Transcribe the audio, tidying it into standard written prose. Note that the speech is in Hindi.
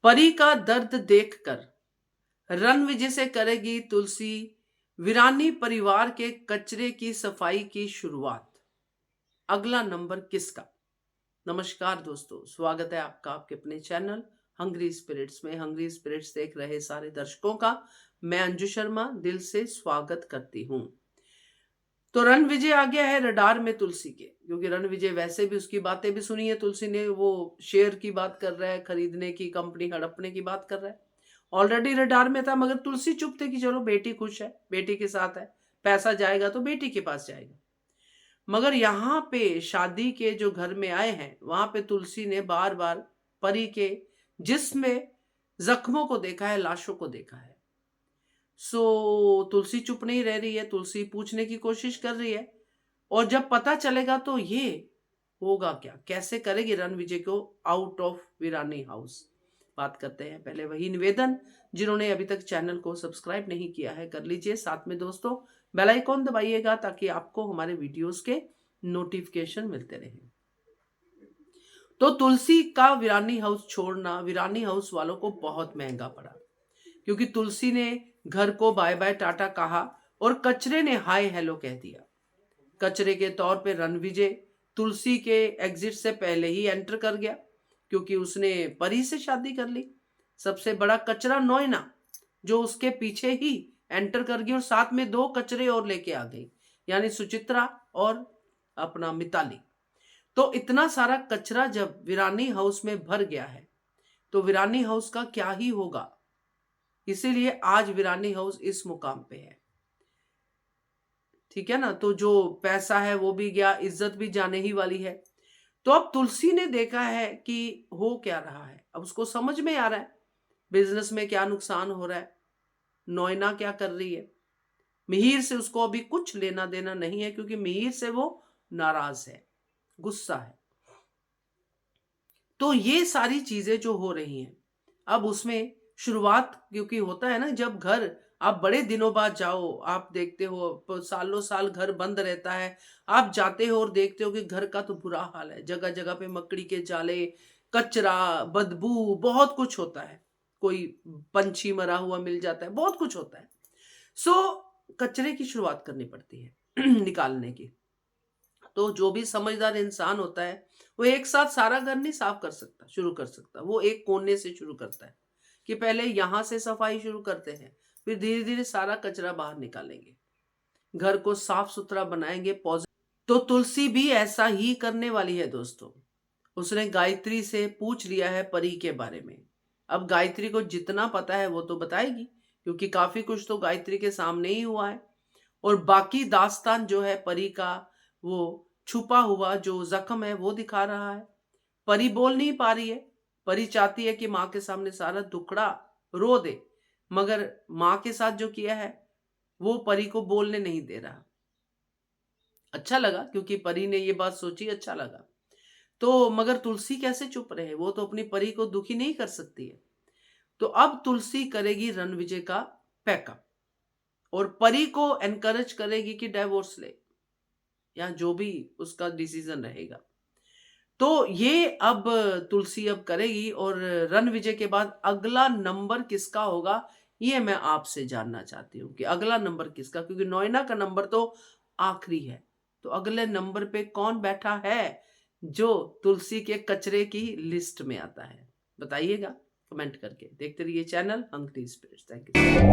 परी का दर्द देखकर रणविजय से करेगी तुलसी वीरानी परिवार के कचरे की सफाई की शुरुआत। अगला नंबर किसका? नमस्कार दोस्तों, स्वागत है आपका आपके अपने चैनल हंग्री स्पिरिट्स में। हंग्री स्पिरिट्स देख रहे सारे दर्शकों का मैं अंजू शर्मा दिल से स्वागत करती हूं। तो रणविजय आ गया है रडार में तुलसी के, क्योंकि रणविजय वैसे भी उसकी बातें भी सुनी है तुलसी ने। वो शेयर की बात कर रहा है, खरीदने की, कंपनी हड़पने की बात कर रहा है। ऑलरेडी रडार में था, मगर तुलसी चुप थे कि चलो बेटी खुश है, बेटी के साथ है, पैसा जाएगा तो बेटी के पास जाएगा। मगर यहाँ पे शादी के जो घर में आए हैं वहां पे तुलसी ने बार बार परी के जिस्म में जख्मों को देखा है, लाशों को देखा है। तुलसी चुप नहीं रह रही है, तुलसी पूछने की कोशिश कर रही है। और जब पता चलेगा तो ये होगा क्या, कैसे करेगी रणविजय को आउट ऑफ वीरानी हाउस। बात करते हैं। पहले वही निवेदन, जिन्होंने अभी तक चैनल को सब्सक्राइब नहीं किया है कर लीजिए, साथ में दोस्तों बेल आइकॉन दबाइएगा ताकि आपको हमारे वीडियोस के नोटिफिकेशन मिलते रहें। तो तुलसी का वीरानी हाउस छोड़ना वीरानी हाउस वालों को बहुत महंगा पड़ा, क्योंकि तुलसी ने घर को बाय बाय टाटा कहा और कचरे ने हाय हेलो कह दिया। कचरे के तौर पे रणविजय तुलसी के एग्जिट से पहले ही एंटर कर गया, क्योंकि उसने परी से शादी कर ली। सबसे बड़ा कचरा नोयना, जो उसके पीछे ही एंटर कर गई और साथ में दो कचरे और लेके आ गई, यानी सुचित्रा और अपना मिताली। तो इतना सारा कचरा जब वीरानी हाउस में भर गया है तो वीरानी हाउस का क्या ही होगा। इसीलिए आज वीरानी हाउस इस मुकाम पे है, ठीक है ना। तो जो पैसा है वो भी गया, इज्जत भी जाने ही वाली है। तो अब तुलसी ने देखा है कि हो क्या रहा है, अब उसको समझ में आ रहा है बिजनेस में क्या नुकसान हो रहा है, नोयना क्या कर रही है। मिहिर से उसको अभी कुछ लेना देना नहीं है, क्योंकि मिहिर से वो नाराज है, गुस्सा है। तो ये सारी चीजें जो हो रही हैं, अब उसमें शुरुआत, क्योंकि होता है ना जब घर आप बड़े दिनों बाद जाओ, आप देखते हो सालों साल घर बंद रहता है, आप जाते हो और देखते हो कि घर का तो बुरा हाल है, जगह जगह पे मकड़ी के जाले, कचरा, बदबू, बहुत कुछ होता है। कोई पंछी मरा हुआ मिल जाता है, बहुत कुछ होता है। सो कचरे की शुरुआत करनी पड़ती है निकालने की। तो जो भी समझदार इंसान होता है वो एक साथ सारा घर नहीं साफ कर सकता, शुरू कर सकता, वो एक कोने से शुरू करता है कि पहले यहां से सफाई शुरू करते हैं, फिर धीरे धीरे सारा कचरा बाहर निकालेंगे, घर को साफ सुथरा बनाएंगे, पॉजिटिव। तो तुलसी भी ऐसा ही करने वाली है दोस्तों। उसने गायत्री से पूछ लिया है परी के बारे में। अब गायत्री को जितना पता है वो तो बताएगी, क्योंकि काफी कुछ तो गायत्री के सामने ही हुआ है। और बाकी दास्तान जो है परी का, वो छुपा हुआ जो जख्म है वो दिखा रहा है। परी बोल नहीं पा रही है, परी चाहती है कि माँ के सामने सारा दुखड़ा रो दे, मगर माँ के साथ जो किया है वो परी को बोलने नहीं दे रहा। अच्छा लगा, क्योंकि परी ने ये बात सोची, अच्छा लगा। तो मगर तुलसी कैसे चुप रहे, वो तो अपनी परी को दुखी नहीं कर सकती है। तो अब तुलसी करेगी रणविजय का पैकअप और परी को एनकरेज करेगी कि डाइवोर्स ले, या जो भी उसका डिसीजन रहेगा। तो ये अब तुलसी अब करेगी। और रणविजय के बाद अगला नंबर किसका होगा, ये मैं आपसे जानना चाहती हूँ कि अगला नंबर किसका, क्योंकि नोयना का नंबर तो आखिरी है। तो अगले नंबर पे कौन बैठा है जो तुलसी के कचरे की लिस्ट में आता है, बताइएगा कमेंट करके। देखते रहिए channel hungry spirits. Thank you.